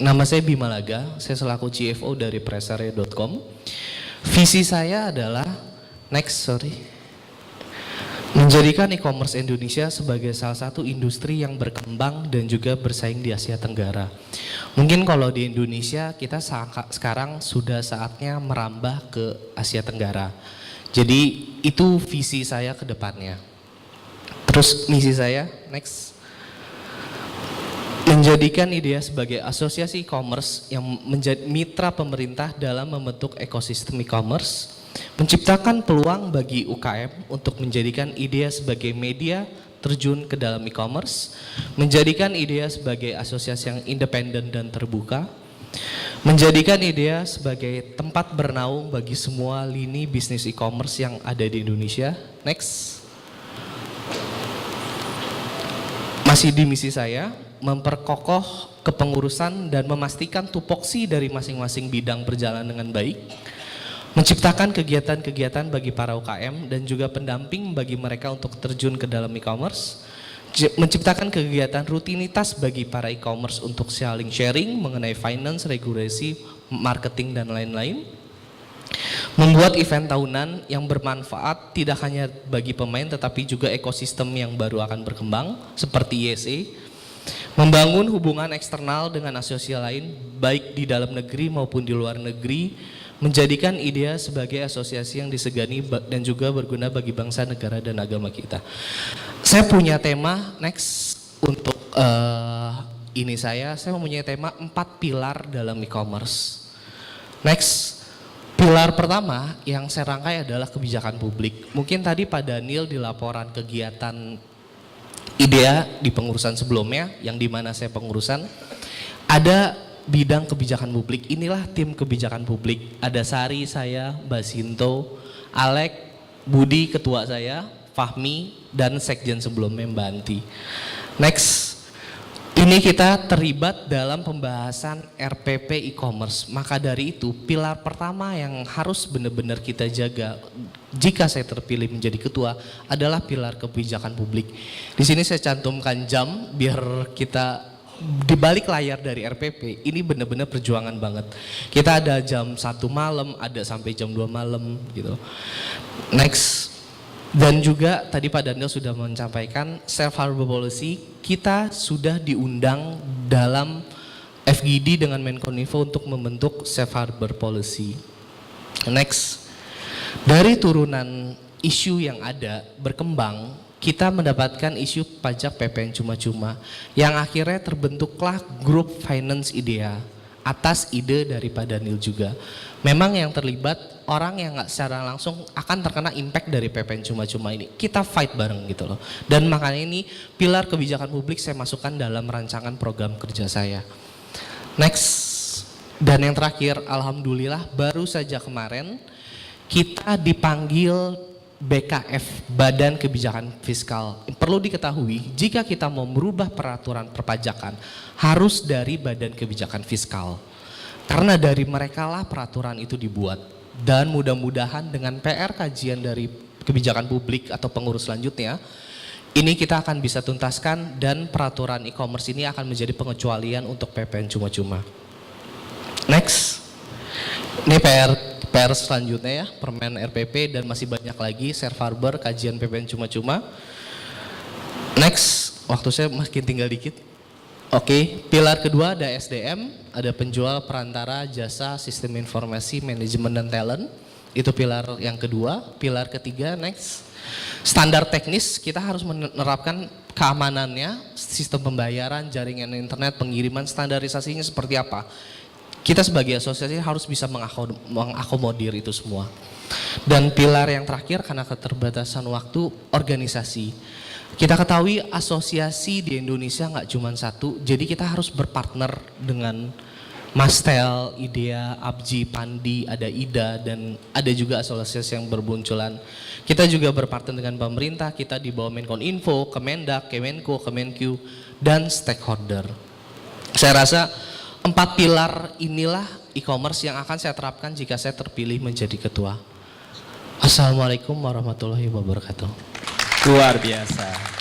Nama saya Bima Laga, saya selaku CFO dari Presare.com. Visi saya adalah menjadikan e-commerce Indonesia sebagai salah satu industri yang berkembang dan juga bersaing di Asia Tenggara. Mungkin kalau di Indonesia kita sekarang sudah saatnya merambah ke Asia Tenggara. Jadi itu visi saya ke depannya. Terus misi saya, menjadikan IDEA sebagai asosiasi e-commerce yang menjadi mitra pemerintah dalam membentuk ekosistem e-commerce, menciptakan peluang bagi UKM untuk menjadikan IDEA sebagai media terjun ke dalam e-commerce, menjadikan IDEA sebagai asosiasi yang independen dan terbuka, menjadikan IDEA sebagai tempat bernaung bagi semua lini bisnis e-commerce yang ada di Indonesia. Masih di misi saya, memperkokoh kepengurusan dan memastikan tupoksi dari masing-masing bidang berjalan dengan baik, menciptakan kegiatan-kegiatan bagi para UKM dan juga pendamping bagi mereka untuk terjun ke dalam e-commerce, menciptakan kegiatan rutinitas bagi para e-commerce untuk saling sharing mengenai finance, regulasi, marketing, dan lain-lain, membuat event tahunan yang bermanfaat tidak hanya bagi pemain tetapi juga ekosistem yang baru akan berkembang seperti ISE, membangun hubungan eksternal dengan asosiasi lain baik di dalam negeri maupun di luar negeri, menjadikan IDEA sebagai asosiasi yang disegani dan juga berguna bagi bangsa, negara, dan agama kita. Saya punya tema untuk ini saya mempunyai tema 4 pilar dalam e-commerce. Pilar pertama yang saya rangkai adalah kebijakan publik. Mungkin tadi Pak Daniel di laporan kegiatan IDEA di pengurusan sebelumnya, yang dimana saya pengurusan, ada bidang kebijakan publik. Inilah tim kebijakan publik. Ada Sari, saya, Mbak Sinto, Alek, Budi ketua saya, Fahmi, dan sekjen sebelumnya Mbak Anti. Ini kita terlibat dalam pembahasan RPP e-commerce. Maka dari itu pilar pertama yang harus benar-benar kita jaga jika saya terpilih menjadi ketua adalah pilar kebijakan publik. Di sini saya cantumkan jam biar kita di balik layar dari RPP ini benar-benar perjuangan banget. Kita ada jam 1 malam, ada sampai jam 2 malam gitu. Dan juga tadi Pak Daniel sudah menyampaikan safe harbor policy, kita sudah diundang dalam FGD dengan Menkominfo untuk membentuk safe harbor policy. Dari turunan isu yang ada berkembang, kita mendapatkan isu pajak PPN cuma-cuma yang akhirnya terbentuklah grup finance IDEA atas ide dari Pak Daniel juga. Memang yang terlibat orang yang nggak secara langsung akan terkena impact dari PPN cuma-cuma ini. Kita fight bareng gitu loh. Dan makanya ini pilar kebijakan publik saya masukkan dalam rancangan program kerja saya. Dan yang terakhir, alhamdulillah baru saja kemarin kita dipanggil BKF, Badan Kebijakan Fiskal. Perlu diketahui, jika kita mau merubah peraturan perpajakan harus dari Badan Kebijakan Fiskal. Karena dari mereka lah peraturan itu dibuat. Dan mudah-mudahan dengan PR kajian dari kebijakan publik atau pengurus selanjutnya, ini kita akan bisa tuntaskan dan peraturan e-commerce ini akan menjadi pengecualian untuk PPN cuma-cuma. Ini PR selanjutnya ya, Permen RPP dan masih banyak lagi, safe harbor, kajian PPN cuma-cuma. Waktu saya makin tinggal dikit. Pilar kedua ada SDM, ada penjual, perantara, jasa, sistem informasi, manajemen, dan talent. Itu pilar yang kedua. Pilar ketiga, standar teknis, kita harus menerapkan keamanannya, sistem pembayaran, jaringan internet, pengiriman, standarisasinya seperti apa. Kita sebagai asosiasi harus bisa mengakomodir itu semua. Dan pilar yang terakhir karena keterbatasan waktu, organisasi. Kita ketahui asosiasi di Indonesia nggak cuma satu, jadi kita harus berpartner dengan Mastel, IDEA, ABJI, Pandi, ada IDA, dan ada juga asosiasi yang berbunculan. Kita juga berpartner dengan pemerintah, kita di bawah Menkominfo, Kemendak, Kemenko, Kemenq, dan stakeholder. Saya rasa 4 pilar inilah e-commerce yang akan saya terapkan jika saya terpilih menjadi ketua. Assalamualaikum warahmatullahi wabarakatuh. Luar biasa.